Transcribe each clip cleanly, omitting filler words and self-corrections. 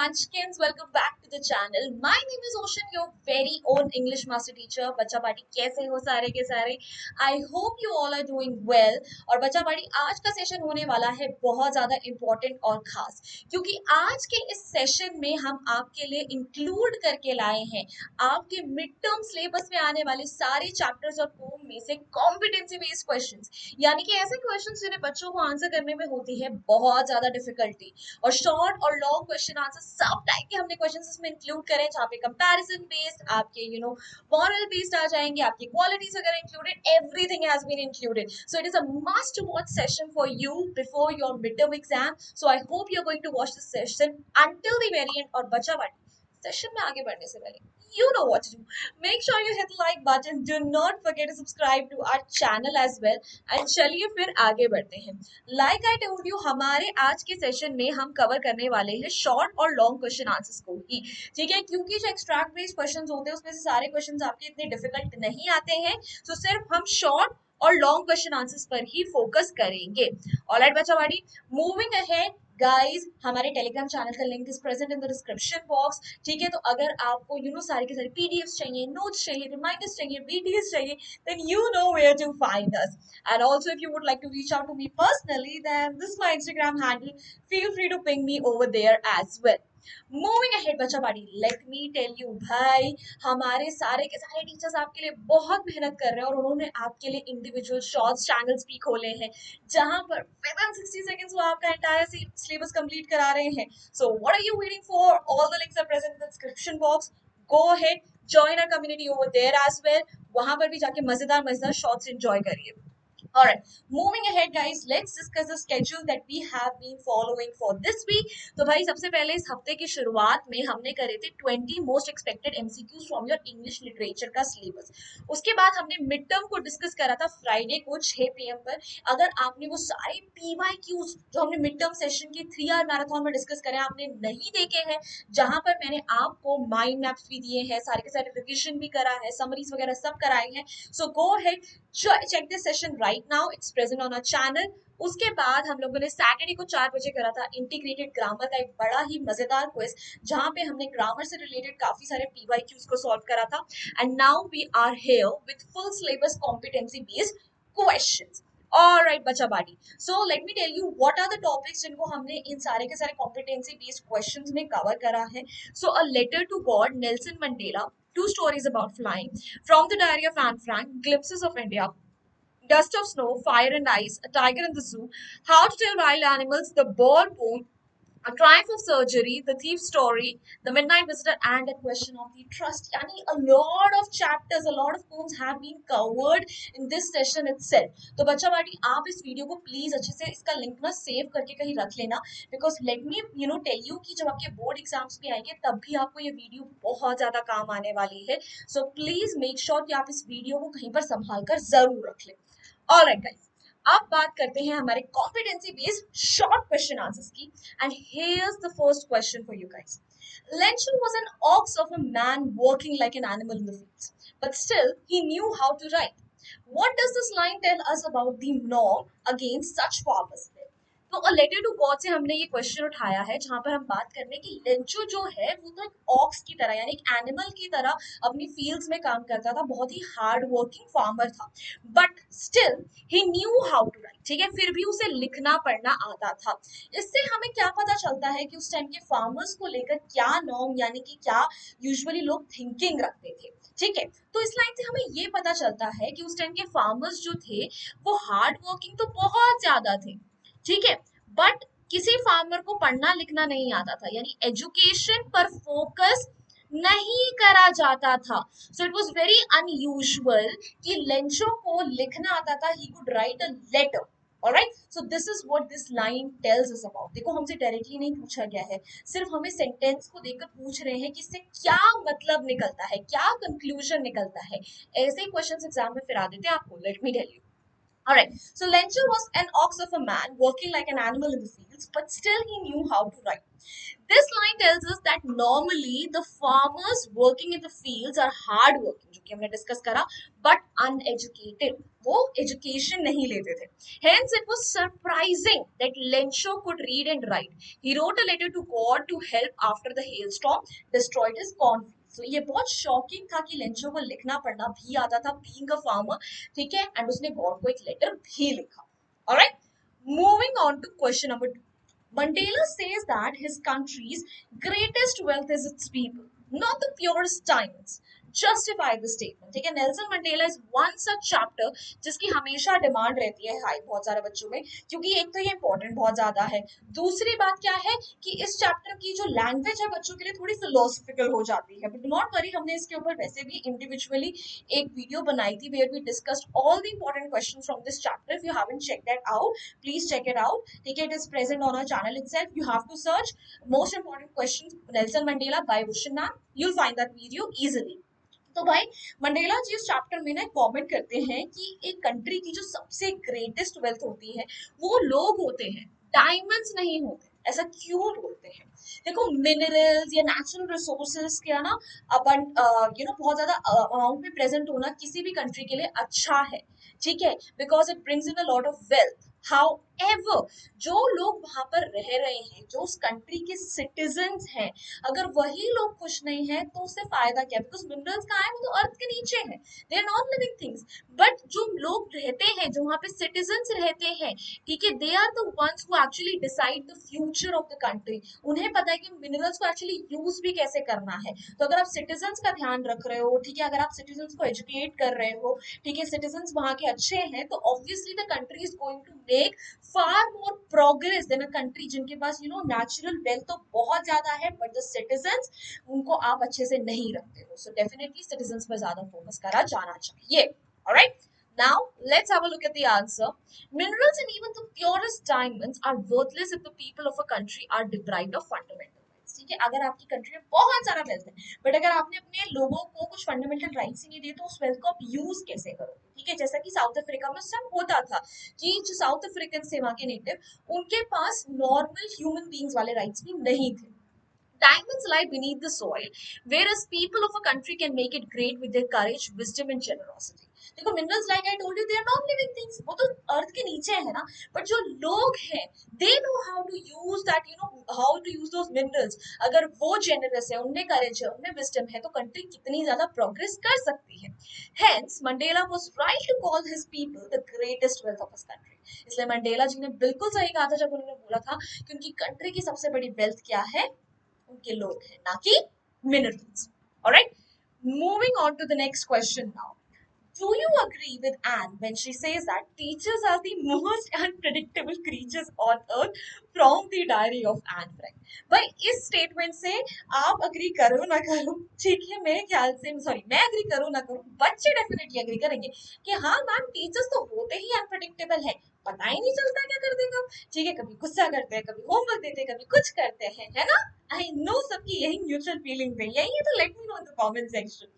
Munchkins, welcome back to the channel. My name is Ocean, your very own English master teacher. बच्चा party कैसे हो सारे के सारे? I hope you all are doing well. और बच्चा पार्टी आज का सेशन होने वाला है बहुत ज़्यादा important और खास, क्योंकि आज के इस सेशन में हम आपके लिए इंक्लूड करके लाए हैं आपके मिड टर्म सिलेबस में आने वाले सारे चैप्टर्स और पोम में से कॉम्पिटेंसी बेस्ड क्वेश्चंस, यानी कि ऐसे क्वेश्चंस जिन्हें बच्चों को आंसर करने में होती है बहुत ज़्यादा डिफिकल्टी। और शॉर्ट और लॉन्ग क्वेश्चन आंसर सब टाइप के हमने क्वेश्चंस इसमें इंक्लूड करें, जहाँ पे कंपैरिजन बेस्ड, आपके मॉरल बेस्ड आ जाएंगे, आपकी क्वालिटीज वगैरह included, everything has been included. So it is a must watch session for you before your mid term exam. So I hope you are going to watch this session until the very end. और बचा बाटी session में आगे बढ़ने से पहले you know what to do. Make sure you hit the like button. Do not forget to subscribe to our channel as well. And चलिए फिर आगे बढ़ते हैं। Like I told you, हमारे आज के सेशन में हम कवर करने वाले हैं शॉर्ट और लॉन्ग क्वेश्चन आंसर्स को ही, ठीक है, क्योंकि जो एक्सट्रैक्ट बेस्ड क्वेश्चंस होते हैं उसमें से सारे क्वेश्चंस आपके इतने डिफिकल्ट नहीं आते हैं। तो सिर्फ हम शॉर्ट और लॉन्ग क्वेश्चन आंसर्स पर ही फोकस करेंगे। ऑलराइट बच्चा बाड़ी, मूविंग अहेड गाइस, हमारे टेलीग्राम चैनल का link is present in the description box, ठीक है। तो अगर आपको सारे के सारे पीडीएफ्स चाहिए, नोट्स चाहिए, रिमाइंडर्स चाहिए, वीडियोस चाहिए, then you know where to find us. And also if you would like to reach out to me personally, then this is my Instagram handle. Feel free to ping me over there as well. Moving ahead बच्चा party, let me tell you भाई, हमारे सारे के सारे teachers आपके लिए बहुत मेहनत कर रहे हैं और उन्होंने आपके लिए इंडिविजुअल शॉर्ट्स चैनल्स भी खोले हैं, जहां पर विद इन 60 सेकंड्स वो आपका एंटायर सिलेबस कंप्लीट करा रहे हैं। So what are you waiting for? All the links are present in the description box. Go ahead, join our community over there as well. वहां पर भी जाके मजेदार मजेदार शॉर्ट्स एंजॉय करिए. Alright, moving ahead guys, let's discuss the schedule that we have been following for this week. तो भाई सबसे पहले इस हफ्ते की शुरुआत में हमने करे थे 20 most expected MCQs from your English literature का सिलेबस। उसके बाद हमने मिड टर्म को डिस्कस करा था फ्राइडे को 6 PM पर। अगर आपने वो सारे पीवाईक्यूज जो हमने मिड टर्म सेशन की 3 आवर मैराथन में डिस्कस करे आपने नहीं देखे हैं, जहां पर मैंने आपको माइंड मैप्स भी दिए हैं, सारे के सारे रिविजन भी करा है, समरीज वगैरह सब कराए हैं, so go ahead check this session right now. It's present on our channel. उसके बाद हम लोगों ने सैटरडे को 4 बजे करा था इंटीग्रेटेड ग्रामर का एक बड़ा ही मजेदार क्विज, जहां पे हमने ग्रामर से रिलेटेड काफी सारे पीवाईक्यूज को सॉल्व करा था। And now we are here with full syllabus competency based questions. All right बच्चा party, so let me tell you what are the topics जिनको हमने इन सारे के सारे कॉम्पिटेंसी बेस्ड क्वेश्चंस में कवर करा है. So a letter to God, Nelson Mandela, two stories about flying, From the Diary of Anne Frank, Glimpses of India, Dust of Snow, Fire and Ice, A Tiger in the Zoo, How to Tell Wild Animals, The Ballroom, A Triumph of Surgery, The Thief's Story, The Midnight Visitor, and A Question of the Trust. Yani a lot of chapters, a lot of poems have been covered in this session itself. तो बच्चा बाटी, आप इस video को please अच्छे से इसका link ना save करके कहीं रख लेना, because let me tell you कि जब आपके बोर्ड एग्जाम्स भी आएंगे तब भी आपको ये वीडियो बहुत ज्यादा काम आने वाली है. सो प्लीज मेक श्योर कि आप इस वीडियो को कहीं पर संभाल कर जरूर रख लें. ऑलराइट गाइस, अब बात करते हैं हमारे competency based short question answers की. And here's the first question for you guys. Lencho was an ox of a man working like an animal in the fields, but still he knew how to write. What does this line tell us about the norm against such farmers? तो अ letter to God से हमने ये question उठाया है, जहां पर हम बात कर रहे हैं कि लेंचो जो है वो तो एक ऑक्स की तरह यानी एक एनिमल की तरह अपनी फील्ड्स में काम करता था, बहुत ही हार्ड वर्किंग फार्मर था, but still he knew how to write, ठीक है, फिर भी उसे लिखना पढ़ना आता था. इससे हमें क्या पता चलता है कि उस टाइम के फार्मर्स को लेकर क्या नॉर्म यानी कि क्या यूजुअली लोग थिंकिंग रखते थे, ठीक है. तो इस लाइन से हमें ये पता चलता है कि उस टाइम के फार्मर्स जो थे वो हार्ड वर्किंग तो बहुत ज्यादा थे, ठीक है, बट किसी फार्मर को पढ़ना लिखना नहीं आता था, यानी एजुकेशन पर फोकस नहीं करा जाता था. So it was very unusual कि लेंचो को लिखना आता था, he could write a letter. Alright, so this is what this line tells us about. देखो हमसे डायरेक्टली नहीं पूछा गया है, सिर्फ हमें सेंटेंस को देखकर पूछ रहे हैं कि इससे क्या मतलब निकलता है, क्या कंक्लूजन निकलता है. ऐसे ही क्वेश्चंस एग्जाम में फिर आ देते हैं आपको. Let me tell you, Alright, so Lencho was an ox of a man working like an animal in the fields, but still he knew how to write. This line tells us that normally the farmers working in the fields are hard working, जो कि हमने discuss करा, but uneducated. वो education नहीं लेते थे. Hence, it was surprising that Lencho could read and write. He wrote a letter to God to help after the hailstorm destroyed his cornfield. So ये बहुत शॉकिंग था कि लेंचो को लिखना पढ़ना भी आता था, बीइंग अ फार्मर, ठीक है, एंड उसने गॉड को एक लेटर भी लिखा. Alright, moving on to question number 2. Mandela says that his country's greatest wealth is its people, not the purest diamonds. Justify the statement. ठीक है, Nelson Mandela is one such chapter जिसकी हमेशा demand रहती है high बहुत सारे बच्चों में, क्योंकि एक तो ये इंपॉर्टेंट बहुत ज्यादा है. दूसरी बात क्या है कि इस चैप्टर की जो लैंग्वेज है बच्चों के लिए थोड़ी फिलोसफिकल हो जाती है. बट डू नॉट वरी, हमने इसके ऊपर वैसे भी इंडिविजुअली एक वीडियो बनाई थी where we discussed all the important questions from this chapter. If you haven't check that out, please check it out. ठीक है, it is present on our channel itself. You have to search most important questions Nelson Mandela by Ocean Man. You'll find that video easily. तो भाई Mandela जी इस chapter में ना comment करते हैं कि एक कंट्री की जो सबसे ग्रेटेस्ट वेल्थ होती है वो लोग होते हैं, डायमंड्स नहीं होते. ऐसा क्यों बोलते हैं? देखो, मिनरल्स या नेचुरल रिसोर्सेज क्या ना अबंड बहुत ज्यादा अमाउंट में प्रेजेंट होना किसी भी कंट्री के लिए अच्छा है, ठीक है, because it brings in a lot of wealth. However, जो लोग वहां पर रह रहे हैं, जो उस कंट्री के सिटीजन्स हैं, अगर वही लोग खुश नहीं है तो उससे फायदा क्या? बिकॉज मिनरल्स कहाँ है? वो तो अर्थ के नीचे है, they are not living things. But जो लोग रहते हैं, जो वहां पे सिटीजन्स रहते हैं, ठीक है, they are the ones who actually decide the future of the country. उन्हें पता है कि मिनरल्स को एक्चुअली यूज भी कैसे करना है. तो अगर आप सिटीजन्स का ध्यान रख रहे हो, ठीक है, अगर आप सिटीजन्स को एजुकेट कर रहे हो, ठीक है, सिटीजन्स वहां के अच्छे हैं, तो obviously the country is going to make far more progress than a country जिनके पास नेचुरल वेल्थ तो बहुत ज्यादा है बट द सिटीजन्स उनको आप अच्छे से नहीं रखते हो. सो डेफिनेटली सिटीजन्स पर ज्यादा फोकस करा जाना चाहिए. Alright, now let's have a look at the answer. Minerals and even the purest diamonds are worthless if the people of a country are deprived of fundamental rights. ठीक है, अगर आपकी country में बहुत सारा वेल्थ है बट अगर आपने अपने लोगों को कुछ फंडामेंटल राइट्स ही नहीं दिए तो उस वेल्थ को आप यूज कैसे करोगे? ठीक है, जैसा कि साउथ अफ्रीका में उस टाइम होता था कि जो साउथ अफ्रीकन से वहां के नेटिव, उनके पास नॉर्मल ह्यूमन बींग्स वाले राइट्स भी नहीं थे. Diamonds lie beneath the soil, whereas people of a country can make it great with their courage, wisdom and generosity. देखो, minerals like I told you they are not living things, वो तो अर्थ के नीचे है ना, बट जो लोग हैं they know how to use that, how to use those minerals. अगर वो जेनरस है, उनमें करेज है, उनमें विजडम है, तो कंट्री कितनी ज्यादा प्रोग्रेस कर सकती है. Hence Mandela was right to call his people the greatest wealth of his country. इसलिए मंडेला जी ने बिल्कुल सही कहा था जब उन्होंने बोला था कि उनकी कंट्री की सबसे बड़ी वेल्थ क्या है? उनके लोग हैं, ना कि minerals. Alright, moving on to the next question now. Do you agree with Anne when she says that teachers are the most unpredictable creatures on earth from the diary of Anne Frank? भाई इस statement से आप agree करो ना करो, ठीक है, मेरे ख्याल से, सॉरी, मैं अग्री करूँ ना करूँ, बच्चे डेफिनेटली अग्री करेंगे कि हाँ मैम, टीचर्स तो होते ही अनप्रेडिक्टेबल है, पता ही नहीं चलता क्या कर देगा. ठीक है, कभी गुस्सा करते हैं, कभी होमवर्क देते हैं, कभी कुछ करते हैं, है ना. आई नो सबकी यही म्यूचुअल फीलिंग है, यही है, तो let me know in the comment section.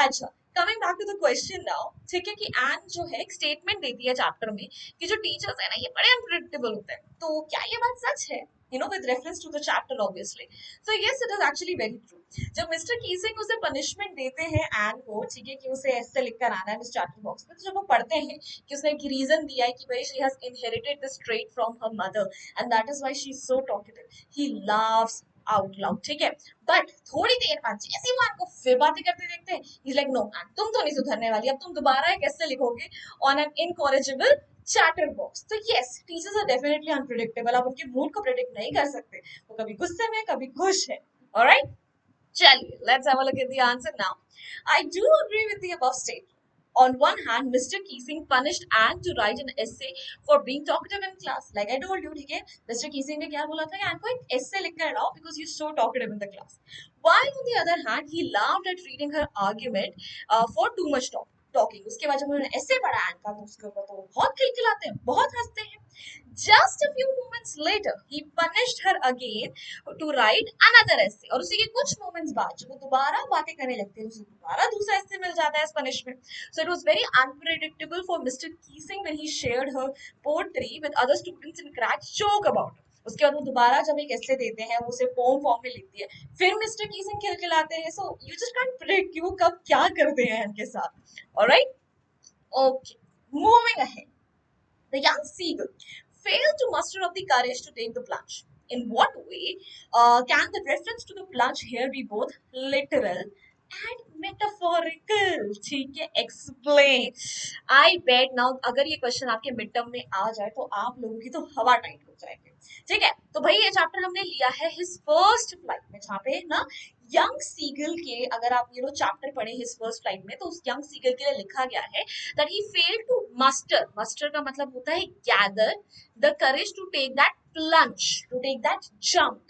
अच्छा, coming back to the question now, ठीक है, कि एन जो है एक स्टेटमेंट देती है चैप्टर में कि जो टीचर्स है ना ये बड़े अनप्रेडिक्टेबल होते हैं. तो क्या ये बात सच है? with reference to the chapter obviously. So yes, it is actually very true. जब मिस्टर कीसिंग उसे पनिशमेंट देते हैं एन को, ठीक है, कि उसे ऐसे लिखकर आना है इस चैप्टर बॉक्स में, तो जब वो पढ़ते हैं कि उसने एक रीजन दिया है कि भाई she has inherited this trait from her mother and that is why she is so talkative, he loves out loud. ठीक है, बट थोड़ी देर बाद जैसे वो आपको फिर बातें करते देखते हैं, he is like no man, तुम तो नहीं सुधरने वाली, अब तुम दोबारा एक ऐसे लिखोगे on an incorrigible chatterbox. तो yes, teachers are definitely unpredictable. आप उनके मूड को प्रेडिक्ट नहीं कर सकते, वो कभी गुस्से में कभी खुश है. ऑलराइट, चलिए, let's have a look at the answer now. I do agree with the above statement. On one hand, Mr. Keesing punished Anne to write an essay for being talkative in class. Like I told you, ठीक है, Mr. Keesing ने क्या बोला था कि Anne को एक essay लिखकर लाओ because you're so talkative in the class. While on the other hand, he laughed at reading her argument for too much talking. उसके बाद जब उन्होंने essay पढ़ा Anne का, तो उसके ऊपर तो बहुत खिलखिलाते हैं, बहुत हंसते हैं. Just a few moments later, he punished her again to write another essay. और उसी के कुछ moments बाद जब वो दोबारा बातें करने लगते हैं, उसे दोबारा दूसरा essay मिल जाता है as punishment. So it was very unpredictable for Mr. Keesing when he shared her poetry with other students and cracked joke about it. उसके बाद वो दोबारा जब एक ऐसे देते हैं, वो उसे पोम फॉर्म में लिखती है, फिर मिस्टर कीसिंग खिलखिलाते हैं. So you just can't predict कि वो कब क्या करते हैं इनके साथ. Alright, okay, moving ahead. The young seagull failed to muster up the courage to take the plunge. In what way can the reference to the plunge here be both literal and metaphorical? ठीक है, explain. I bet now अगर ये question आपके mid term में आ जाए तो आप लोगों की तो हवा टाइट हो जाएगी. ठीक है, तो भाई ये चैप्टर हमने लिया है हिज फर्स्ट फ्लाइट में, जहाँ पे ना यंग सीगल के, अगर आप चैप्टर पढ़े हिज फर्स्ट फ्लाइट में, तो उस यंग सीगल के लिए लिखा गया है that he failed to muster का मतलब होता है gather the courage to take that plunge, to take that jump.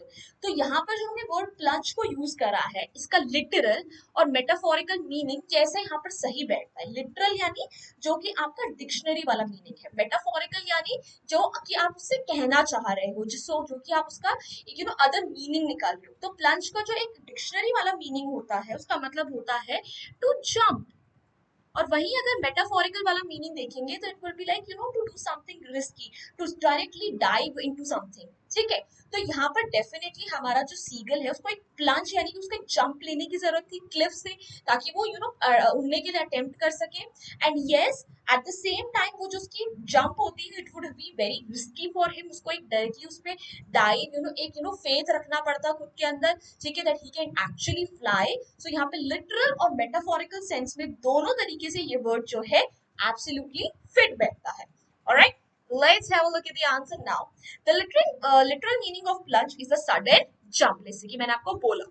तो यहाँ पर जो हमने वर्ड प्लंज को यूज करा है, इसका लिटरल और मेटाफोरिकल मीनिंग कैसे यहाँ पर सही बैठता है. लिटरल यानी जो कि आपका डिक्शनरी वाला मीनिंग है, मेटाफोरिकल यानी जो कि आप उससे कहना चाह रहे हो, जिससे जो कि आप उसका अदर मीनिंग निकाल रहे हो. तो प्लंज का जो एक डिक्शनरी वाला मीनिंग होता है, उसका मतलब होता है टू जंप. और वहीं अगर मेटाफोरिकल वाला मीनिंग देखेंगे तो it will be like to do something risky, to directly dive into something. ठीक है, तो यहाँ पर डेफिनेटली हमारा जो सीगल है उसको एक प्लंज यानी कि उसको एक जंप लेने की जरूरत थी क्लिफ से, ताकि वो उड़ने के लिए अटेम्प्ट कर सके. And yes, at the same time वो जो उसकी जंप होती है, it would be very risky for him. उसको एक डायरेक्टली उस पर डाइव एक फेथ रखना पड़ता खुद के अंदर. ठीक है, that he can actually fly. So यहाँ पे लिटरल और मेटाफोरिकल सेंस में दोनों तरीके से ये वर्ड जो है एब्सोल्युटली फिट बैठता है. Alright, let's have a look at the answer now. The literal meaning of plunge is a sudden jump, जैसे कि मैंने आपको बोला.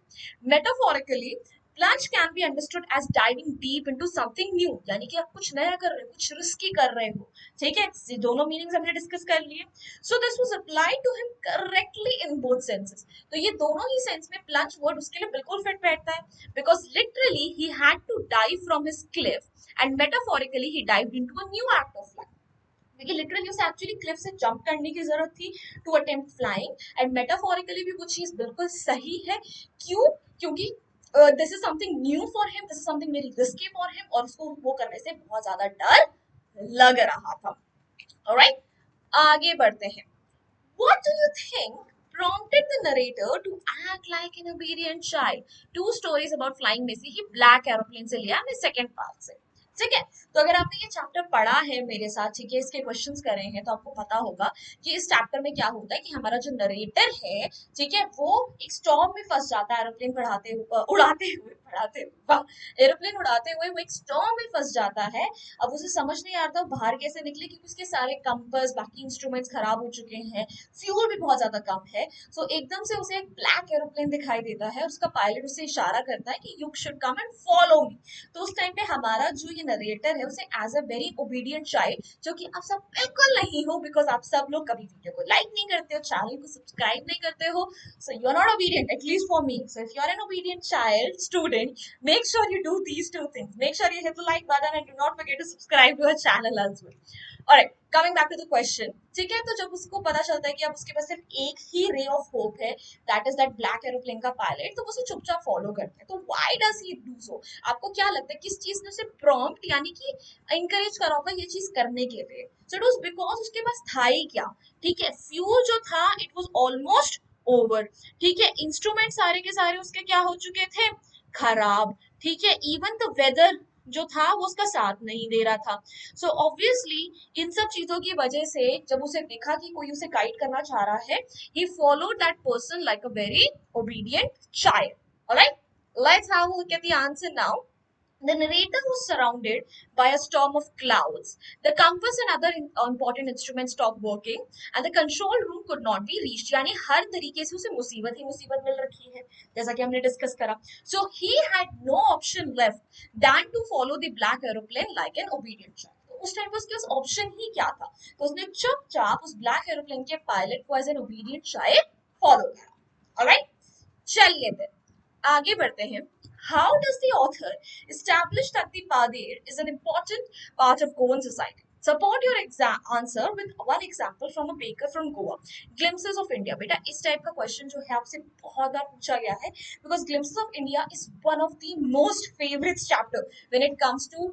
Metaphorically, plunge can be understood as diving deep into something new, यानी कि आप कुछ नया कर रहे हो, कुछ रिस्की कर रहे हो. ठीक है, ये दोनों मीनिंग्स हमने डिस्कस कर लिए. So this was applied to him correctly in both senses. तो ये दोनों ही सेंस में plunge वर्ड उसके लिए बिल्कुल फिट बैठता है, because literally he had to dive from his cliff and metaphorically he dived into a new act of life. क्योंकि लिटरली उसे एक्चुअली क्लिफ से जंप करने की जरूरत थी to attempt flying. And metaphorically भी वो चीज बिल्कुल सही है. क्यों? क्योंकि this is something new for him, this is something very risky for him, और उसको वो करने से बहुत ज्यादा डर लग रहा था. ऑलराइट, आगे बढ़ते हैं. What do you think prompted the narrator to act like an obedient child? Two stories about flying में से ही ब्लैक एरोप्लेन से लिया हमने सेकंड पार्ट से. ठीक है, तो अगर आपने ये चैप्टर पढ़ा है मेरे साथ, ठीक है, इसके क्वेश्चंस करे हैं, तो आपको पता होगा कि इस चैप्टर में क्या होता है कि हमारा जो नरेटर है, ठीक है, वो एक स्टॉर्म में फंस जाता है. एरोप्लेन उड़ाते हुए वो एक स्टॉर्म में फंस जाता है. अब उसे समझ नहीं आता बाहर कैसे निकले, क्योंकि उसके सारे कंपास, बाकी इंस्ट्रूमेंट्स खराब हो चुके हैं, फ्यूल भी बहुत ज्यादा कम है. सो एकदम से उसे एक ब्लैक एरोप्लेन दिखाई देता है. उसका पायलट उसे इशारा करता है कि you should come and follow me. तो उस टाइम पे हमारा जो ये नरेटर है, उसे as a very obedient child, जो कि आप सब बिल्कुल नहीं हो, बिकॉज आप सब लोग कभी वीडियो को लाइक नहीं करते हो, चैनल को सब्सक्राइब नहीं करते हो, so you are not obedient, at least for me. So if you are an obedient child student, make sure you do these two things. Make sure you hit the like button and do not forget to subscribe to our channel as well. Alright, coming back to the question. ठीक है, तो जब उसको पता चलता है कि अब उसके पास सिर्फ एक ही रे ऑफ होप है, that is that black aeroplane का पायलट, तो वो उसे चुपचाप फॉलो करते हैं. तो why does he do so? आपको क्या लगता है किस चीज ने उसे प्रॉम्प्ट यानी कि इंकरेज करा होगा ये चीज करने के लिए? सो इट वाज बिकॉज उसके पास था ही क्या? ठीक है, फ्यूल जो था इट वाज ऑलमोस्ट ओवर. ठीक है, इंस्ट्रूमेंट सारे के सारे उसके क्या हो चुके थे? खराब. ठीक है, इवन द वेदर जो था वो उसका साथ नहीं दे रहा था. सो ऑब्वियसली इन सब चीजों की वजह से जब उसे देखा कि कोई उसे गाइड करना चाह रहा है, he followed that person like a very obedient child. Alright, let's have a look at the answer now. The narrator was surrounded by a storm of clouds. The compass and other important instruments stopped working, and the control room could not be reached. यानी हर तरीके से उसे मुसीबत ही मुसीबत मिल रखी है, जैसा कि हमने डिस्कस करा. So he had no option left than to follow the black aeroplane like an obedient child. तो उस टाइम पे उसके पास ऑप्शन ही क्या था? तो उसने चुपचाप उस ब्लैक एरोप्लेन के पायलट को as an obedient child follow किया. ऑलराइट, चलिए फिर आगे बढ़ते हैं. How does the author establish that the Padir is an important part of Goan society? Support your answer with one example from a baker from Goa. Glimpses of India. बेटा इस type का question जो है आपसे बहुत बार पूछा गया है, because glimpses of India is one of the most favorite chapter when it comes to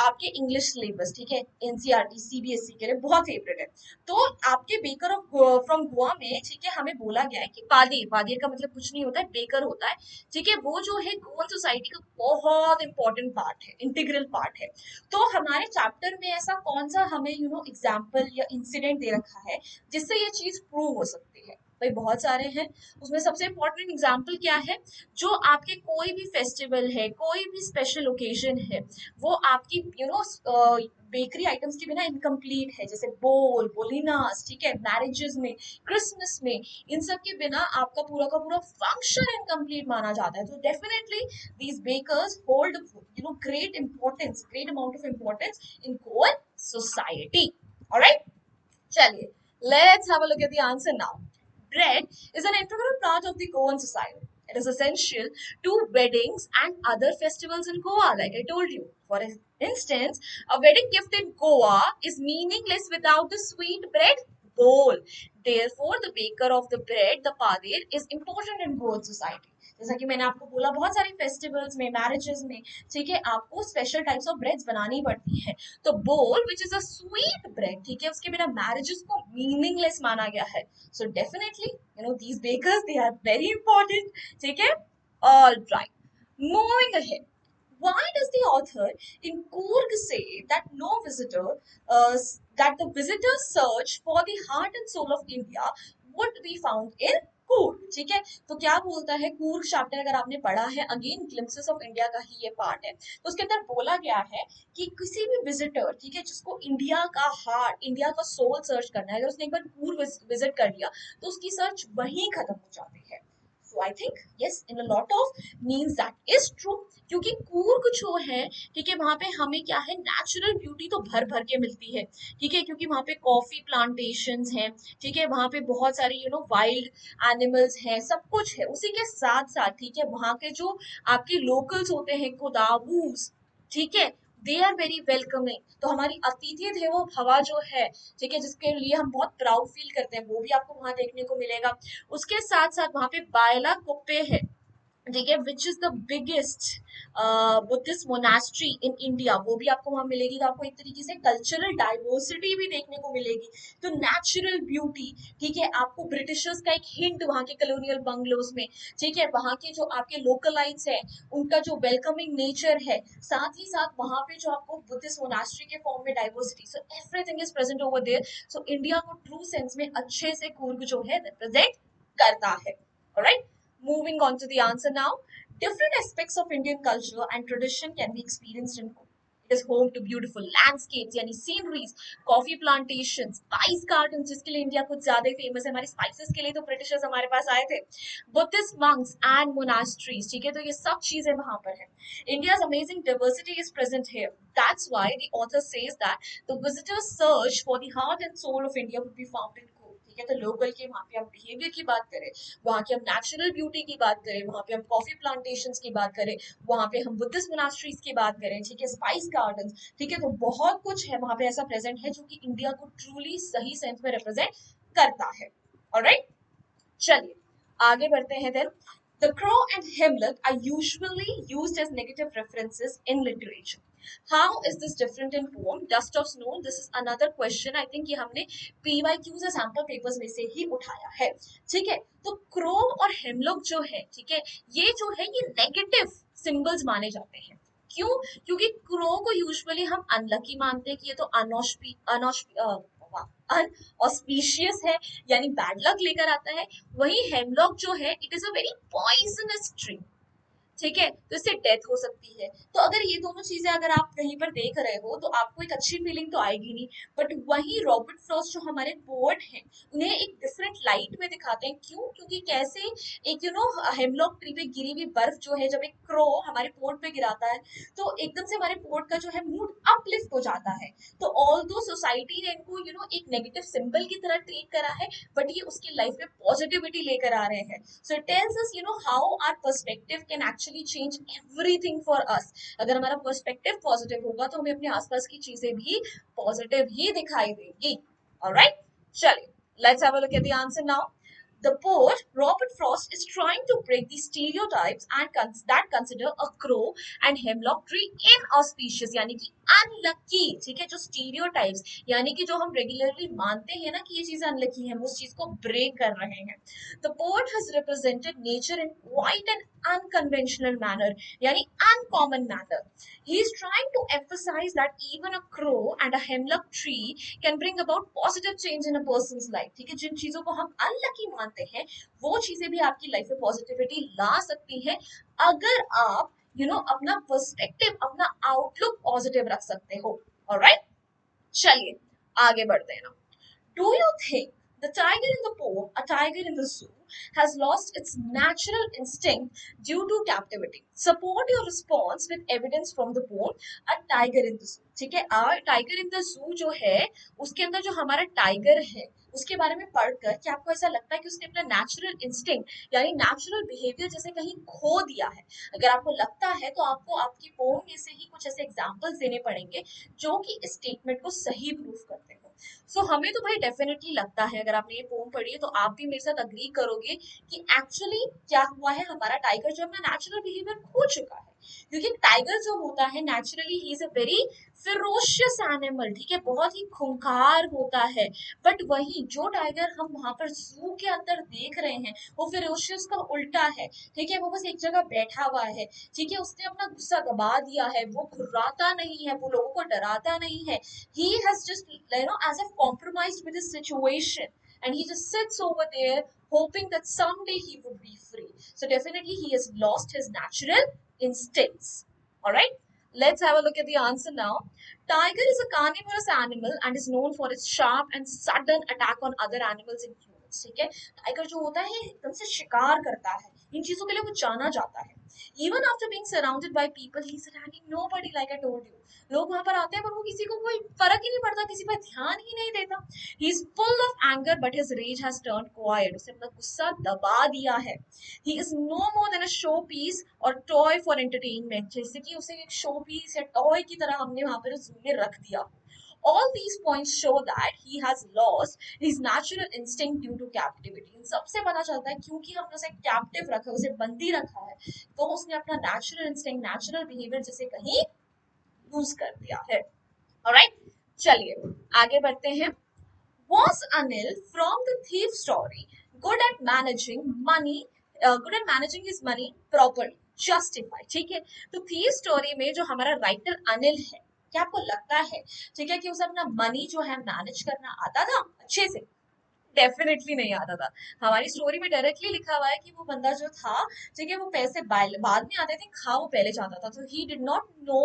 आपके इंग्लिश सिलेबस, ठीक है, एनसीईआरटी सीबीएसई के लिए बहुत फेवरेट है। तो आपके बेकर ऑफ फ्रॉम गोवा में, ठीक है, हमें बोला गया है कि पादेर, पादेर का मतलब कुछ नहीं होता है, बेकर होता है, ठीक है, वो जो है गोवन सोसाइटी का बहुत इंपॉर्टेंट पार्ट है, इंटीग्रल पार्ट है। तो हमारे चैप्टर में ऐसा कौन सा हमें एग्जाम्पल या इंसिडेंट दे रखा है जिससे ये चीज प्रूव हो सकती है? भाई बहुत सारे हैं, उसमें सबसे इंपॉर्टेंट एग्जाम्पल क्या है, जो आपके कोई भी फेस्टिवल है, कोई भी स्पेशल ओकेजन है, वो आपकी बेकरी आइटम्स के बिना इनकम्प्लीट है, जैसे बोल, बोलिनास, ठीक है, मैरिजेस में, क्रिसमस में, इन सब के बिना आपका पूरा का पूरा फंक्शन इनकम्प्लीट माना जाता है। तो definitely these bakers hold great amount of importance in Goan society. All right, chaliye, let's have a look at the answer now. Bread is an integral part of the Goan society. It is essential to weddings and other festivals in Goa, like I told you. For instance, a wedding gift in Goa is meaningless without the sweet bread bowl. Therefore, the baker of the bread, the padir, is important in Goan society. जैसा कि मैंने आपको बोला, बहुत सारी festivals में, marriages में, ठीक है, आपको स्पेशल टाइप्स ऑफ ब्रेड्स बनानी पड़ती है। तो बोल which is a sweet bread, ठीक है, उसके बिना मैरिजेस को मीनिंगलेस माना गया है। So definitely these bakers they are very important, ठीक है। All right, moving ahead. Why does the author in Coorg say that that the visitor's search for the heart and soul of India would be found in Coorg? ठीक है, तो क्या बोलता है Coorg chapter, अगर आपने पढ़ा है, अगेन ग्लिम्पसेस ऑफ इंडिया का ही ये पार्ट है, तो उसके अंदर बोला गया है कि किसी भी विजिटर, ठीक है, जिसको इंडिया का हार्ट, इंडिया का सोल सर्च करना है, अगर उसने एक बार कूर्ग विजिट कर लिया तो उसकी सर्च वहीं खत्म हो जाती है। So I think yes, in a lot of means that is true, क्योंकि कूर्ग जो है, ठीक है, वहां पे हमें क्या है, नेचुरल ब्यूटी तो भर भर के मिलती है, ठीक है, क्योंकि वहां पे कॉफी प्लांटेशंस हैं, ठीक है, वहां पे बहुत सारी वाइल्ड एनिमल्स हैं, सब कुछ है। उसी के साथ साथ, ठीक है, वहां के जो आपके लोकल्स होते हैं, कोदावूस, ठीक है, दे आर वेरी वेलकमिंग। तो हमारी अतिथि देवो भवा जो है, ठीक है, जिसके लिए हम बहुत प्राउड फील करते हैं, वो भी आपको वहां देखने को मिलेगा। उसके साथ साथ वहां पे बायला कुप्पे है, ठीक है, which is the biggest Buddhist monastery in India, वो भी आपको वहां मिलेगी। तो आपको एक तरीके से कल्चरल डाइवर्सिटी भी देखने को मिलेगी। तो नेचुरल ब्यूटी, ठीक है, आपको ब्रिटिशर्स का एक हिंट वहां के कॉलोनियल बंगलोज में, ठीक है, वहां के जो आपके लोकलाइट्स हैं, उनका जो वेलकमिंग नेचर है, साथ ही साथ वहां पे जो आपको बुद्धिस्ट मोनास्ट्री के फॉर्म में diversity, so everything is present over there. So India को ट्रू सेंस में अच्छे से कूर्ग जो है रिप्रेजेंट करता है। Alright, moving on to the answer now. Different aspects of Indian culture and tradition can be experienced in Coorg. It is home to beautiful landscapes, यानी sceneries, coffee plantations, spice gardens, जिसके लिए India कुछ ज्यादा ही famous है। हमारी spices के लिए तो ब्रिटिशर्स हमारे पास आए थे। Buddhist monks and monasteries, ठीक है, तो ये सब चीजें वहां पर है। India's amazing diversity is present here. That's why the author says that the visitor's search for the heart and soul of India would be found in Coorg. ठीक है, तो लोकल के वहां पे हम बिहेवियर की बात करें, वहां की हम नेचुरल ब्यूटी की बात करें, वहां पे हम कॉफी प्लांटेशंस की बात करें, वहां पे हम बुद्धिस्ट मोनास्ट्रीज की बात करें, ठीक है, स्पाइस गार्डन्स, ठीक है, तो बहुत कुछ है वहां पे ऐसा प्रेजेंट है जो कि इंडिया को ट्रूली सही सेंस में रिप्रेजेंट करता है। ऑलराइट, चलिए आगे बढ़ते हैं। Then The crow and hemlock are usually used as negative references in literature. How is this different in poem? Dust of Snow. This is another question. I think ये हमने PYQs या sample papers में से ही उठाया है। ठीक है, तो crow और hemlock जो है, ठीक है, ये जो है ये negative symbols माने जाते हैं। क्यों? क्योंकि crow को usually हम unlucky मानते हैं कि ये तो अनऑस्पिशियस है, यानी बैड लक लेकर आता है। वही हेमलॉक जो है, it is a very poisonous tree, ठीक है, तो इससे डेथ हो सकती है। तो अगर ये दोनों चीजें अगर आप कहीं पर देख रहे हो तो आपको एक अच्छी फीलिंग तो आएगी नहीं। बट वही रॉबर्ट फ्रॉस्ट जो हमारे पोएट हैं, उन्हें एक डिफरेंट लाइट में दिखाते हैं। क्यों? क्योंकि कैसे एक हेमलॉक ट्री पे गिरी हुई बर्फ जो है, जब एक क्रो हमारे पोर्ट पे गिराता है तो एकदम से हमारे पोर्ट का जो है मूड अपलिफ्ट हो जाता है। तो ऑल दो सोसाइटी ने इनको एक नेगेटिव सिंबल की तरह ट्रीट करा है, बट ये उसकी लाइफ में पॉजिटिविटी लेकर आ रहे हैं। So it tells us how our perspective can actually change everything for us. अगर हमारा पर्सपेक्टिव पॉजिटिव होगा तो हमें अपने आसपास की चीजें भी पॉजिटिव ही दिखाई देंगी। ऑलराइट, चलिए let's have a look at the answer now. The poet Robert Frost is trying to break the stereotypes and that consider a crow and hemlock tree inauspicious, यानी कि अनलकी। ठीक है, जो स्टीरियोटाइप्स यानी कि जो हम रेगुलरली मानते हैं ना कि ये चीज अनलकी है, उस चीज को ब्रेक कर रहे हैं। The poet has represented nature in quite an unconventional manner, यानी uncommon manner. He is trying to emphasize that even a crow and a hemlock tree can bring about positive change in a person's life। ठीक है, जिन चीजों को हम unlucky मानते हैं वो चीजें भी आपकी लाइफ में पॉजिटिविटी ला सकती है, अगर आप अपना पर्सपेक्टिव, अपना आउटलुक पॉजिटिव रख सकते हो। ऑलराइट, चलिए आगे बढ़ते हैं ना। Do you think the tiger in the poem, A Tiger in the Zoo, has lost its natural instinct due to captivity? Support your response with evidence from the poem, A Tiger in the Zoo। ठीक है, tiger in the zoo जो है उसके अंदर जो हमारा tiger है उसके बारे में पढ़कर क्या आपको ऐसा लगता है कि उसने अपना नेचुरल इंस्टिंक्ट यानी नेचुरल बिहेवियर जैसे कहीं खो दिया है? अगर आपको लगता है तो आपको आपकी पोम में से ही कुछ ऐसे एग्जांपल्स देने पड़ेंगे जो कि इस स्टेटमेंट को सही प्रूफ करते हैं। हमें तो भाई डेफिनेटली लगता है, अगर आपने ये पोम पढ़ी है तो आप भी मेरे साथ अग्री करोगे कि एक्चुअली क्या हुआ है, हमारा टाइगर जो अपना नेचुरल बिहेवियर खो चुका है। क्योंकि टाइगर जो होता है naturally he is a very ferocious animal. ठीक है, बहुत ही खूंखार होता है। बट वही जो टाइगर हम वहां पर जू के अंदर देख रहे हैं वो फिरोशियस का उल्टा है। ठीक है, वो बस एक जगह बैठा हुआ है। ठीक है, उसने अपना गुस्सा दबा दिया है, वो घुर्राता नहीं है, वो लोगों को डराता नहीं है। He has just as if compromised with his situation, and he just sits over there hoping that someday he would be free. So definitely he has lost his natural instincts. All right, let's have a look at the answer now. Tiger is a carnivorous animal and is known for its sharp and sudden attack on other animals and humans। ठीक है, tiger जो होता है एकदम से शिकार करता है, इन चीजों के लिए वो जाना जाता है। Even after being surrounded by people, he's attacking nobody, like I told you। लोग वहां पर आते हैं पर वो किसी को कोई फर्क ही नहीं पड़ता, किसी पर ध्यान ही नहीं देता। He is full of anger but his rage has turned quiet. उसने अपना गुस्सा दबा दिया है। He is no more than a show piece और टॉय फॉर एंटरटेनमेंट, जैसे कि उसे एक शो पीस या टॉय की तरह हमने वहां पर जू में रख दिया। All these points show that he has lost his natural instinct due to captivity। इन सबसे पता चलता है क्योंकि हमने उसे कैप्टिव रखा है, उसे बंदी रखा है, तो उसने अपना नेचुरल इंस्टिंक्ट, नेचुरल बिहेवियर जैसे कहीं लूज कर दिया है। ऑलराइट, चलिए आगे बढ़ते हैं। Was Anil from the thief story good at managing money, good at managing his money properly? Justified। ठीक है, तो थीफ स्टोरी में जो हमारा राइटर अनिल है, क्या आपको लगता है ठीक है कि उसे अपना मनी जो है मैनेज करना आता था अच्छे से? डेफिनेटली नहीं आता था। हमारी स्टोरी में डायरेक्टली लिखा हुआ है कि वो बंदा जो था ठीक है वो पैसे बाद में आते थे, खा वो पहले चाहता था। तो he did not know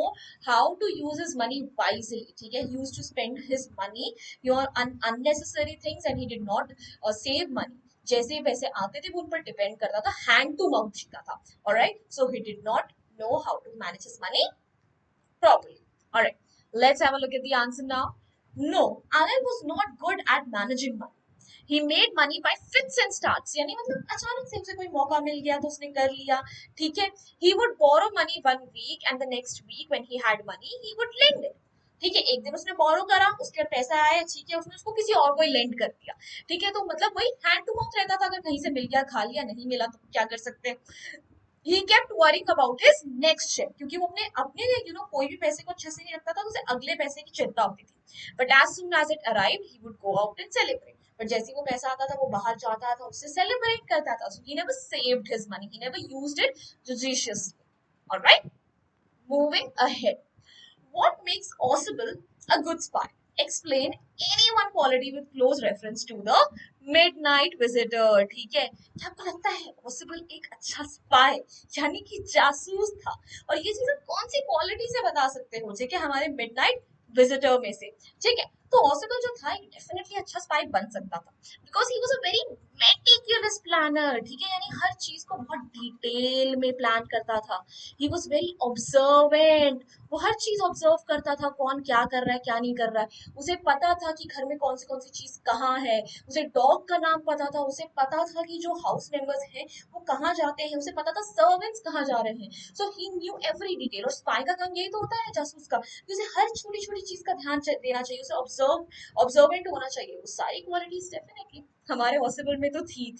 how to use his money wisely. ठीक है, he used to spend his money your unnecessary things and he did not save money. जैसे ही पैसे आते थे वो उन पर डिपेंड करता था, हैंड टू माउथ जीता था। Alright, so he did not know how to manage his money properly. All right, let's have a look at the answer now. No, Anil was not good at managing money. He made money by fits and starts, यानी मतलब अचानक से उसे कोई मौका मिल गया तो उसने कर लिया। ठीक है, he would borrow money one week and the next week when he had money he would lend it। ठीक है, एक दिन उसने बोरो करा, उसके बाद पैसा आया, ठीक है, उसने उसको किसी और को लेंड कर दिया। ठीक है, तो मतलब वही हैंड टू माउथ रहता था, अगर कहीं से मिल गया खा लिया, नहीं मिला तो क्या कर सकते हैं। He kept worrying about his next check, क्योंकि वो अपने अपने कोई भी पैसे को अच्छे से नहीं रखता था, तो उसे अगले पैसे की चिंता होती थी। But as soon as it arrived, he would go out and celebrate। But जैसे वो पैसा आता था वो बाहर जाता था, उससे सेलिब्रेट करता था। So he never saved his money, he never used it judiciously। All right, moving ahead. What makes Ausable a good spy? Explain any one quality with close reference to the midnight visitor। ठीक है, क्या आपको लगता है Ausable एक अच्छा spy यानी कि जासूस था? और ये चीज आप कौन सी क्वालिटी से बता सकते हो? ठीक है, हमारे मिडनाइट विजिटर में से। ठीक है, तो ऑसिबल जो था डेफिनेटली अच्छा स्पाई बन सकता था, because he was a very meticulous planner, ठीक है, यानी हर चीज को बहुत डिटेल में प्लान करता था। ही वॉज वेरी ऑब्जर्वेंट, वो हर चीज ऑब्जर्व करता था, कौन क्या कर रहा है क्या नहीं कर रहा है, उसे पता था कि घर में कौन सी चीज कहाँ है, उसे डॉग का नाम पता था, उसे पता था कि जो हाउस मेंबर्स हैं वो कहाँ जाते हैं, उसे पता था सर्वेंट्स कहाँ जा रहे हैं। सो ही न्यू एवरी डिटेल। और स्पाई का काम यही तो होता है जासूस का, कि उसे हर छोटी छोटी चीज का ध्यान देना चाहिए, उसे ऑब्जर्वेंट होना चाहिए। वो सारी क्वालिटीज डेफिनेटली हमारे पॉसिबल में तो थी।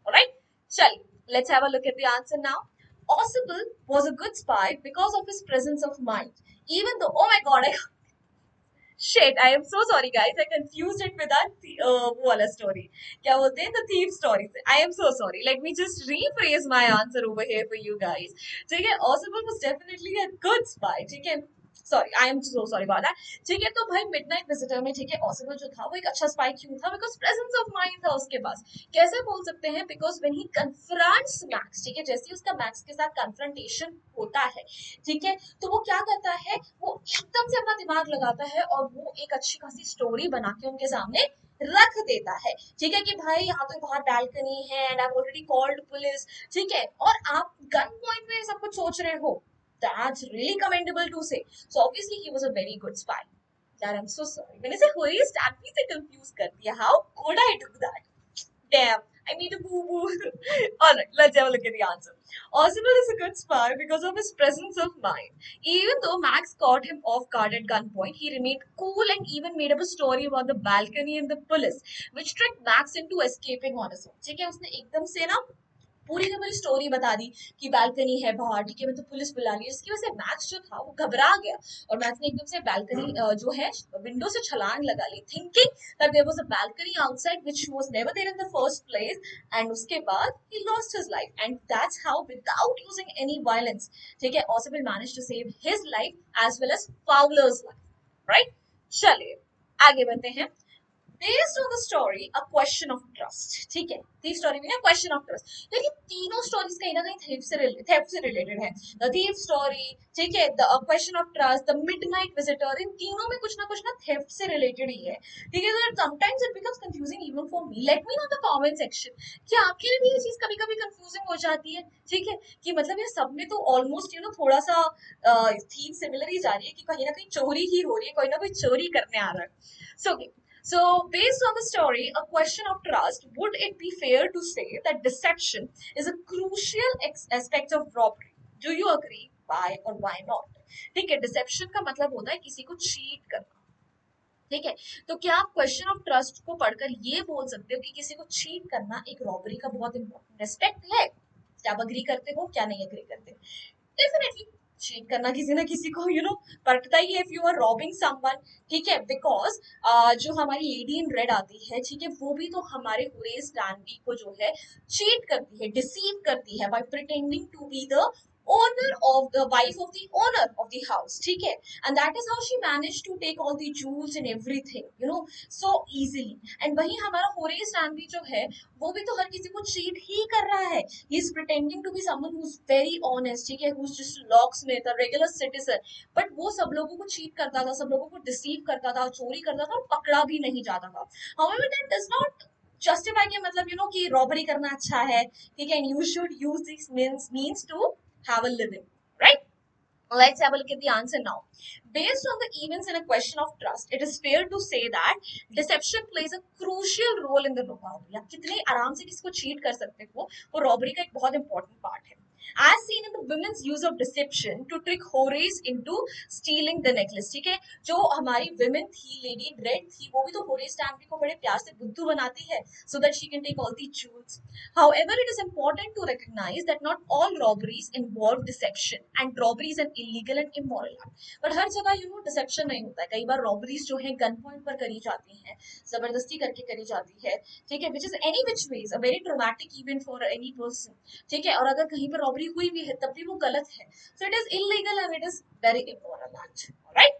ऑलराइट, चलिए, let's have a look at the answer now. Ossible was a good spy because of his presence of mind. Even though, oh my god, shit, I am so sorry, guys. I confused it with that वो वाला story. क्या बोलते हैं? The thief story. I am so sorry. Let me just rephrase my answer over here for you guys. ठीक है, Ossible was definitely a good spy. ठीक है, sorry, I am so sorry about that. ठीक है, तो भाई midnight visitor में, ठीक है, ऑसिबल जो था वो एक अच्छा स्पाई क्यों था? बिकॉज प्रेजेंस ऑफ माइंड था उसके पास। कैसे बोल सकते हैं? Because when he confronts max, ठीक है, जैसे ही उसका मैक्स के साथ कन्फ्रंटेशन होता है, ठीक है, तो वो क्या करता है, वो एकदम से अपना दिमाग लगाता है और वो एक अच्छी खासी स्टोरी बना के उनके सामने रख देता है। ठीक है, कि भाई यहाँ तो बाहर बैल्कनी है and I already called police, ठीक है, और आप गन पॉइंट में सब कुछ सोच रहे हो। That's really commendable to say. So obviously he was a very good spy. Dad, I'm so sorry. मैंने से हुई स्टैम्पी से confuse कर दिया. How could I do that? Damn, I need a boo boo. Alright, let's have a look at the answer. Oswald is a good spy because of his presence of mind. Even though Max caught him off guard at gunpoint, he remained cool and even made up a story about the balcony and the police, which tricked Max into escaping on his own. ठीक है, उसने एकदम से ना पूरी की पूरी story बता दी कि बालकनी है बाहर, ठीक है, मैं तो पुलिस बुला ली, जिसकी वजह से मैक्स जो था वो घबरा गया और मैक्स ने एकदम से बालकनी जो है विंडो से छलांग लगा ली, thinking that there was a balcony outside which was never there in the first place. And उसके बाद ही lost his life and that's how without using any violence, ठीक है, ऑसिबल manage to save his life as well as Fowler's life, right. चलिए आगे बढ़ते हैं। Based on the story, a question of trust, ठीक है, थी स्टोरी में ना क्वेश्चन ऑफ ट्रस्ट, लेकिन तीनों स्टोरीज कहीं ना कहीं थेफ्ट से रिलेटेड है। द थीफ स्टोरी, ठीक है, the question of trust, the midnight visitor, इन तीनों में कुछ ना थेफ्ट से रिलेटेड ही है। ठीक है, तो sometimes it becomes confusing even for me. Late me know the comment section, क्या आपके लिए भी ये चीज कभी कभी कंफ्यूजिंग हो जाती है? ठीक है, कि मतलब ये सब में तो ऑलमोस्ट थोड़ा सा थीम सिमिलर ही जा रही है, कि कहीं ना कहीं चोरी ही हो रही है, कोई ना कोई चोरी करने आ रहा है। So, based on the story, a question of trust, would it be fair to say that deception is a crucial aspect of robbery? Do you agree? Why or why not? ठीक है, डिसेप्शन का मतलब होता है किसी को cheat करना। ठीक है, तो क्या आप क्वेश्चन ऑफ ट्रस्ट को पढ़कर ये बोल सकते हो कि किसी को चीट करना एक रॉबरी का बहुत इंपॉर्टेंट एस्पेक्ट है? क्या आप अग्री करते हो, क्या नहीं अग्री करते? डेफिनेटली चीट करना किसी ना किसी को पड़ता ही है if you are robbing someone. ठीक है, बिकॉज जो हमारी लेडी इन रेड आती है, ठीक है, वो भी तो हमारे हुरेस डांडी को जो है चीट करती है, डिसीव करती है by pretending to be the owner of the wife of the owner of the house, ठीक है, and that is how she managed to take all the jewels and everything so easily। and वही हमारा Horace डांडी जो है वो भी तो हर किसी को चीट ही कर रहा है। he is pretending to be someone who's very honest, ठीक है, who's just a locksmith, a regular citizen, but वो सब लोगों को चीट करता था, सब लोगों को डिसीव करता था, चोरी करता था और पकड़ा भी नहीं जाता था। however that does not justify के मतलब कि रॉबरी करना अच्छा है, ठीक है, and you should use these means to have a living, right? Let's have a look at the answer now. Based on the events in a question of trust, it is fair to say that deception plays a crucial role in the robbery। आप कितने आराम से किसी को cheat कर सकते हो, वो रॉबरी का एक बहुत इंपॉर्टेंट पार्ट है। As seen in the women's use of deception to trick Horace into stealing the necklace, ठीक है, जो हमारी women थी, lady in red थी, वो भी तो Horace Stanley को बड़े प्यार से बुद्धू बनाती है so that she can take all the jewels। However, it is important to recognize that not all robberies involve deception, and robbery is an illegal and immoral act। but हर जगह dissipation नहीं होता है। कई बार रॉबरीज जो है gun point पर करी जाती हैं, जबरदस्ती करके करी जाती है, ठीक है, which is any which ways a very traumatic event for any person. ठीक है, और अगर कहीं पर रॉबरी हुई भी है तब भी वो गलत है, सो it is illegal and it is very immoral act, right.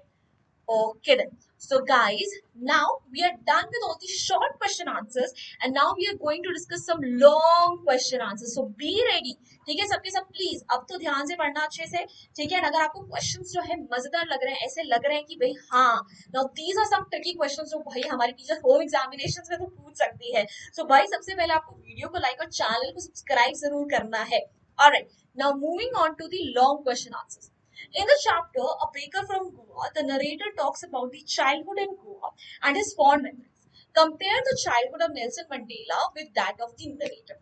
Okay then. So guys, now we are done with all the short question answers and now we are going to discuss some long question answers. So be ready. ठीक है सबके सब please अब तो ध्यान से पढ़ना अच्छे से. ठीक है अगर आपको क्वेश्चंस जो है मजेदार लग रहे हैं ऐसे लग रहे हैं कि भाई हाँ now these are some tricky questions जो भाई हमारी टीचर होम एग्जामिनेशंस में तो पूछ सकती है. सो भाई सबसे पहले आपको वीडियो को लाइक और चैनल को सब्सक्राइब जरूर करना है. Alright now moving on to the long question answers. In the chapter A Baker from Goa, the narrator talks about the childhood in Goa and his fond memories. Compare the childhood of Nelson Mandela with that of the narrator.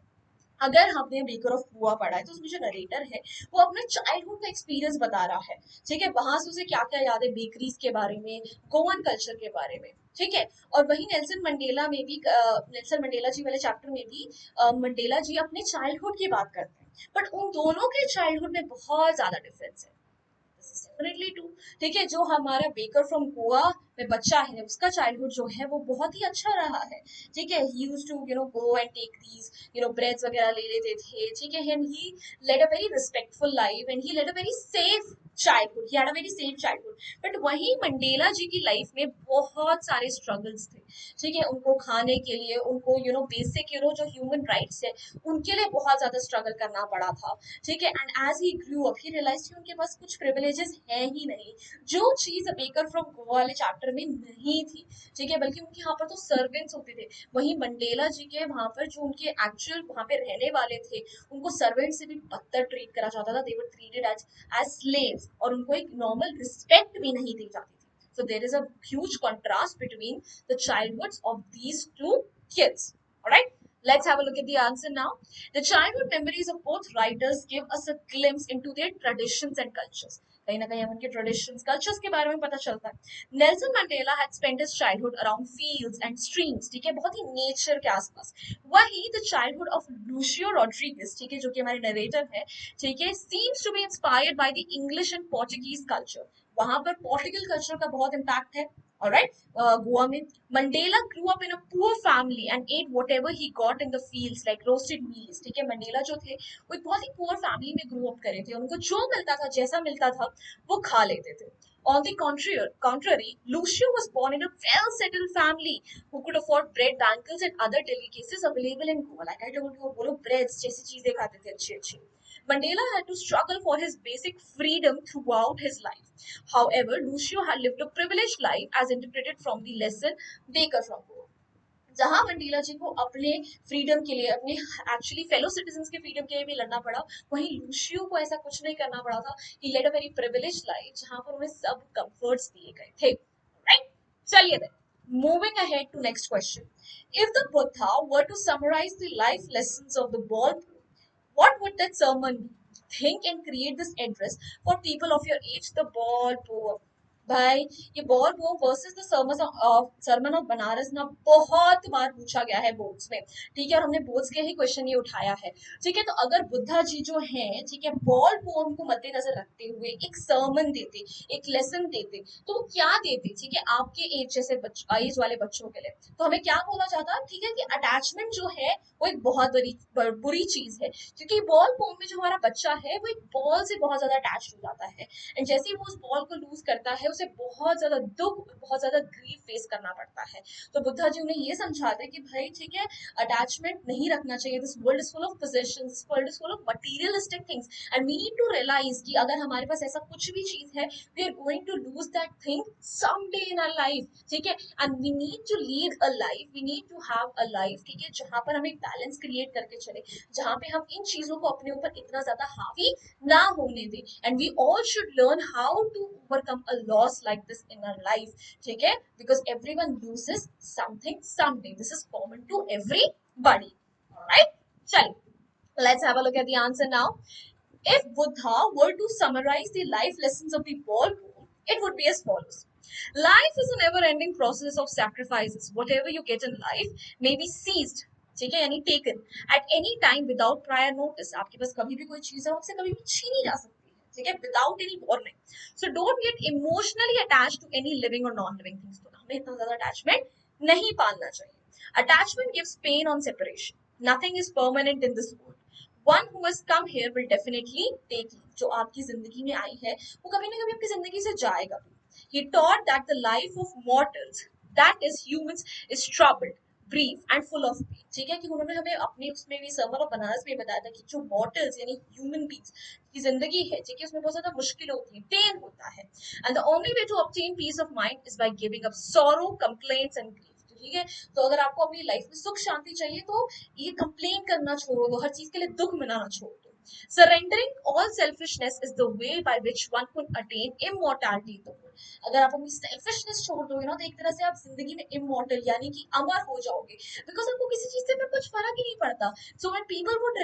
अगर हमने baker of Goa पढ़ा है तो उसमें जो narrator है वो अपने चाइल्डहुड का एक्सपीरियंस बता रहा है. ठीक है वहां से उसे क्या क्या याद है बेकरीज के बारे में, गोवन कल्चर के बारे में. ठीक है और वही नेल्सन मंडेला में भी नेल्सन मंडेला जी वाले चैप्टर में भी मंडेला जी अपने चाइल्डहुड की बात करते हैं बट उन दोनों के चाइल्डहुड में बहुत ज्यादा डिफरेंस है. Definitely too. ठीक है जो हमारा बेकर फ्रॉम गोवा में बच्चा है उसका चाइल्डहुड जो है वो बहुत ही अच्छा रहा है. ठीक है he used to go and take these breads वगैरह ले लेते थे. ठीक है and he led a very respectful life and he led a very safe childhood. He had a very safe childhood. But वही मंडेला जी की लाइफ में बहुत सारे स्ट्रगल्स थे. ठीक है उनको खाने के लिए उनको बेसिक जो ह्यूमन राइट्स है उनके लिए बहुत ज्यादा स्ट्रगल करना पड़ा था. ठीक है and as he grew up he realize उनके पास कुछ प्रिविलेजेस है ही नहीं जो चीज बेकर फ्रॉम गोवा वाले चैप्टर में नहीं थी. ठीक है बल्कि उनके यहाँ पर तो सर्वेंट्स होते थे. वहीं मंडेला जी के वहां पर जो उनके एक्चुअल वहां पे रहने वाले थे उनको सर्वेंट से भी बदतर ट्रीट करा जाता था. दे वर ट्रीटेड एज स्लेव्स और उनको एक नॉर्मल रिस्पेक्ट भी नहीं दी जाती थी. So there is a huge contrast between the childhoods of these two kids. All right, let's have a look at the answer now. The childhood memories of both writers give us a glimpse into their traditions and cultures. कहीं ना कहीं हम उनके traditions cultures के बारे में पता चलता है. Nelson Mandela had spent his childhood around fields and streams. ठीक है बहुत ही नेचर के आसपास. वही the childhood of Lucio Rodrigues ठीक है जो कि हमारे नरेटर है. ठीक है seems to be inspired by the English and Portuguese culture. वहां पर पोर्टुगल कल्चर का बहुत इम्पैक्ट है. Alright, Goa में Mandela grew up in a poor family and ate whatever he got in the fields like roasted meals. ठीक है Mandela जो थे वो एक बहुत ही poor family में ग्रो अप करे थे. उनको जो मिलता था जैसा मिलता था वो खा लेते थे. On the contrary, Lucio was born in a well-settled family who could afford bread, bangles, and other delicacies available in Goa. Like I told you, वो लोग breads जैसी चीजें खाते थे अच्छी अच्छी. Mandela had to struggle for his basic freedom throughout his life. However, Lucio had lived a privileged life as interpreted from the lesson Baker from Goa. जहां Mandela जी को अपने फ्रीडम के लिए अपने एक्चुअली फेलो सिटीजन्स के freedom के लिए भी लड़ना पड़ा वहीं लूशियो को ऐसा कुछ नहीं करना पड़ा था. He led a very privileged life जहां पर उन्हें सब कंफर्ट्स दिए गए थे. राइट चलिए then moving ahead to next question. If the Buddha were to summarize the life lessons of the ball, what would that sermon be? Think and create this address for people of your age. The ball poem. भाई ये ball poem versus the sermon of Benares ना बहुत बार पूछा गया है boards में. ठीक है और हमने बोर्ड्स के ही क्वेश्चन ये उठाया है. ठीक है तो अगर बुद्धा जी जो हैं ठीक है बॉल पोम को मद्देनजर रखते हुए एक सर्मन देते एक लेसन देते तो वो क्या देते. ठीक है आपके एज जैसे एज वाले बच्चों के लिए तो हमें क्या बोला जाता. ठीक है कि अटैचमेंट जो है वो एक बहुत बड़ी बुरी चीज है क्योंकि बॉल पोम में जो हमारा बच्चा है वो एक बॉल से बहुत ज्यादा अटैच हो जाता है एंड जैसे ही वो उस बॉल को लूज करता है उसे बहुत ज्यादा दुख बहुत ज्यादा ग्रीफ फेस करना पड़ता है. तो बुद्धा जी उन्हें ये समझाते हैं कि भाई ठीक है अटैचमेंट नहीं रखना चाहिए. This world is full of possessions, this world is full of materialistic things and we need to realize कि अगर हमारे पास ऐसा कुछ भी चीज है we are going to lose that thing someday in our life. ठीक है and we need to lead a life, we need to have a life. ठीक है जहां पर हम एक बैलेंस क्रिएट करके चले जहां पे हम इन चीजों को अपने ऊपर इतना ज्यादा हावी ना होने दें and we all should learn how to overcome a loss like this in our life. ठीक है because everyone loses something someday. This is common to everybody. Alright चलिए let's have a look at the answer now. If Buddha were to summarize the life lessons of the ball poem, it would be as follows. Life is a never ending process of sacrifices. Whatever you get in life may be seized. ठीक है यानी taken at any time without prior notice. आपके पास कभी भी कोई चीज है आपसे कभी भी छीनी जा सकती है. ठीक है without any warning. So don't get emotionally attached to any living और नॉन लिविंग थिंग्स. तो हमें इतना ज्यादा अटैचमेंट नहीं पालना चाहिए. Attachment gives pain on separation. Nothing is permanent in this world. One who has come here will definitely take you. जो आपकी जिंदगी में आई है वो कभी ना कभी आपकी जिंदगी से जाएगा भी. He taught that the life of mortals, that is humans, is troubled, brief and full of pain. ठीक है, कि उन्होंने हमें अपने उसमें भी समर और बनारस में बताया था कि जो मॉर्टल्स यानी ह्यूमन बींग्स की जिंदगी है, ठीक है, उसमें बहुत ज्यादा मुश्किल होती है, पेन होता है, and the only way to obtain peace of mind is by giving up sorrow, complaints and grief. ठीक है, तो अगर आपको अपनी लाइफ में सुख शांति चाहिए तो ये कंप्लेन करना छोड़ दो, हर चीज के लिए दुख मनाना छोड़ दो. Surrendering all selfishness is the way by which one could attain immortality in the world. अगर आप अपनी सेल्फिशनेस छोड़ दोगे ना तो एक तरह से आप जिंदगी में इमोर्टल यानी कि अमर हो जाओगे, बिकॉज आपको किसी चीज से फिर कुछ फर्क ही नहीं पड़ता. So when people would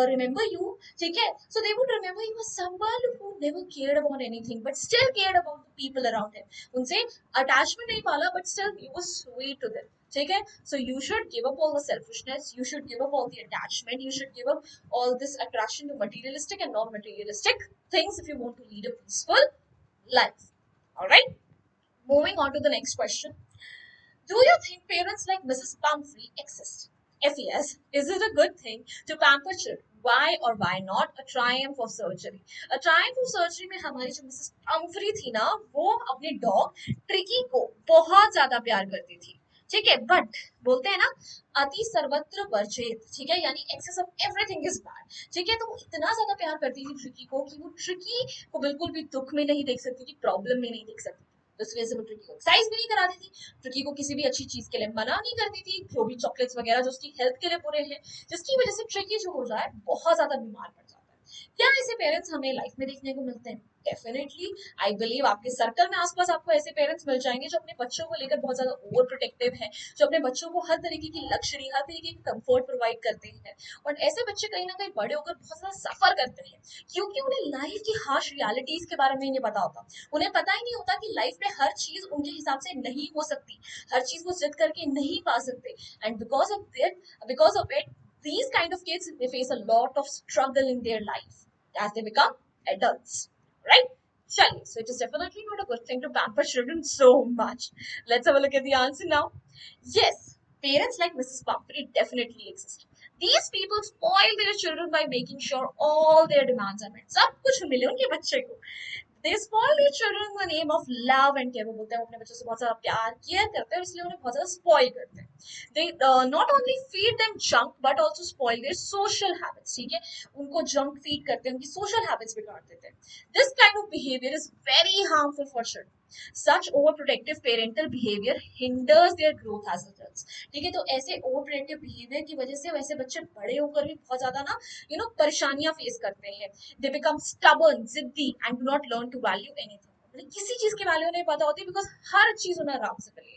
remember you, ठीक है, so they would remember you as someone who never cared about anything but still cared about the people around him. उनसे अटैचमेंट नहीं पाला but still he was sweet to them. ठीक है, so you should give up all the selfishness, you should give up all the attachment, you should give up all this attraction to materialistic and non-materialistic things if you want to lead a peaceful life. All right, moving on to the next question. Do you think parents like Mrs. Pumphrey exist? If yes, is it a good thing to pamper children? Why or why not? A triumph of surgery. A triumph of surgery में हमारी जो Mrs Pomfrey थी ना, वो अपने dog tricky को बहुत ज्यादा प्यार करती थी. ठीक है, बट बोलते हैं ना, अति सर्वत्र वर्जित. ठीक है, यानी excess of everything is bad. ठीक है, तो वो इतना ज्यादा प्यार करती थी ट्रिकी को कि वो ट्रिकी को बिल्कुल भी दुख में नहीं देख सकती थी, प्रॉब्लम में नहीं देख सकती. तो इस वजह से वो ट्रिकी को एक्सरसाइज भी नहीं कराती थी, ट्रिकी को किसी भी अच्छी चीज के लिए मना नहीं करती थी, जो भी चॉकलेट्स वगैरह जो उसकी हेल्थ के लिए बुरे हैं, जिसकी वजह से ट्रिकी जो हो जाए बहुत ज्यादा बीमार पड़ जाता है. क्या ऐसे पेरेंट्स हमें लाइफ में देखने को मिलते हैं? डेफिनेटली, आई बिलीव आपके सर्कल में आसपास आपको ऐसे पेरेंट्स मिल जाएंगे जो अपने बच्चों को लेकर बहुत ज्यादा ओवर प्रोटेक्टिव है, जो अपने बच्चों को हर तरीके की लग्जरी, हर तरीके की कंफर्ट प्रोवाइड करते हैं. और ऐसे बच्चे कहीं ना कहीं बड़े होकर बहुत ज्यादा सफर करते हैं, क्योंकि उन्हें लाइफ की हार्श रियलिटीज के बारे में नहीं पता होता. उन्हें पता ही नहीं होता कि लाइफ में हर चीज उनके हिसाब से नहीं हो सकती, हर चीज वो जिद करके नहीं पा सकते. And because of it these kind of kids, they face a lot of struggle in their life as they become adults, right? Chaliye, so it is definitely not a good thing to pamper children so much. Let's have a look at the answer now. Yes, parents like Mrs. Pumphrey definitely exist. These people spoil their children by making sure all their demands are met. सब कुछ मिले उनके बच्चे को. They spoil their children in the name of love and care. वो बोलते हैं अपने बच्चों से बहुत सारा प्यार केयर करते हैं, इसलिए उन्हें बहुत ज्यादा स्पॉइल करते हैं. They not only feed them junk but also spoil their social habits. ठीक है, उनको junk feed करते हैं, उनकी social habits बिगाड़ देते हैं. This kind of behavior is very harmful for children. Such overprotective parental behavior hinders their growth as adults. ठीक है, तो ऐसे overprotective behavior की वजह से वैसे बच्चे बड़े होकर भी बहुत ज्यादा ना परेशानियां फेस करते हैं. They become stubborn, जिद्दी and do not learn to value anything. मतलब किसी चीज की वैल्यू नहीं पता होती, बिकॉज हर चीज उन्हें आराम से मिली.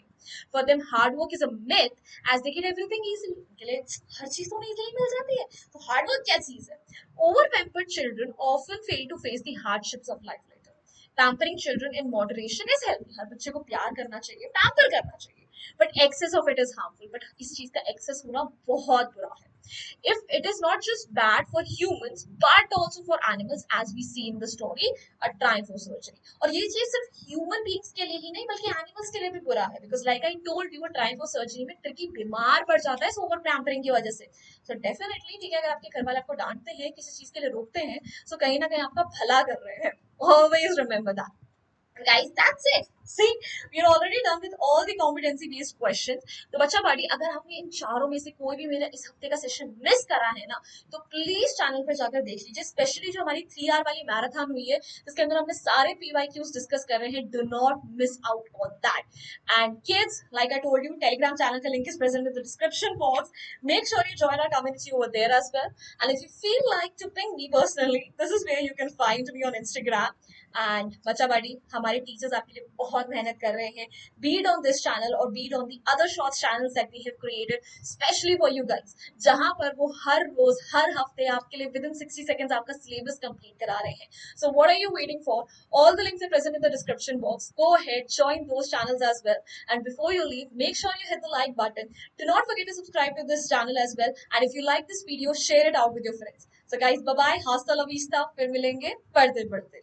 For them, hard work is a myth as they get everything easily. उनके लिए हर चीज तो उन्हें easily मिल जाती है, तो hard work क्या चीज है? Over pampered children often fail to face the hardships of life later. Pampering children in moderation is healthy. हर बच्चे को प्यार करना चाहिए, पैम्पर करना चाहिए, but excess of it is harmful. But इस चीज का excess होना बहुत बुरा है. If it is not just bad for humans but also for animals, as we see in the story A Triumph of Surgery. और ये चीज सिर्फ ह्यूमन बींग्स के लिए ही नहीं बल्कि एनिमल्स के लिए भी बुरा है, because like I told you, Triumph of surgery में ट्रिकी बीमार पड़ जाता है ओवर पैम्परिंग की वजह से. सो डेफिनेटली ठीक है, अगर आपके घर वाले आपको डांटते हैं, किसी चीज के लिए रोकते हैं, सो कहीं ना कहीं आपका भला कर रहे हैं. Always remember that. Guys, that's it. See, we're already done with all the competency based questions. तो बच्चा पार्टी, अगर आपने इन चारों में से कोई भी मेरा इस हफ्ते का सेशन मिस करा है ना, तो प्लीज चैनल पर जाकर देख लीजिए. स्पेशली जो हमारी 3 आवर वाली मैराथन हुई है, जिसके अंदर हमने सारे PYQs डिस्कस कर रहे हैं. Do not miss out on that. And kids, like I told you, Telegram channel का link is present in the description box. Make sure you join our community over there as well. And if you feel like to ping me personally, this is where you can find me on Instagram. And बच्चा बाड़ी, हमारे teachers आपके लिए बहुत मेहनत कर रहे हैं, बीट ऑन दिस चैनल और be it on the other short channels that we have created specially for you guys, जहां पर वो हर रोज हर हफ्ते आपके लिए विद इन 60 सेकंड्स आपका सिलेबस कंप्लीट करा रहे हैं. So what are you waiting for? All the links are present in the description box. Go ahead, join those channels as well. And before you leave, make sure you hit the like button. Do not forget to subscribe to this channel as well. And if you like this video, share it out with your friends. So guys, bye bye, hasta la vista. फिर मिलेंगे पढ़ते पढ़ते.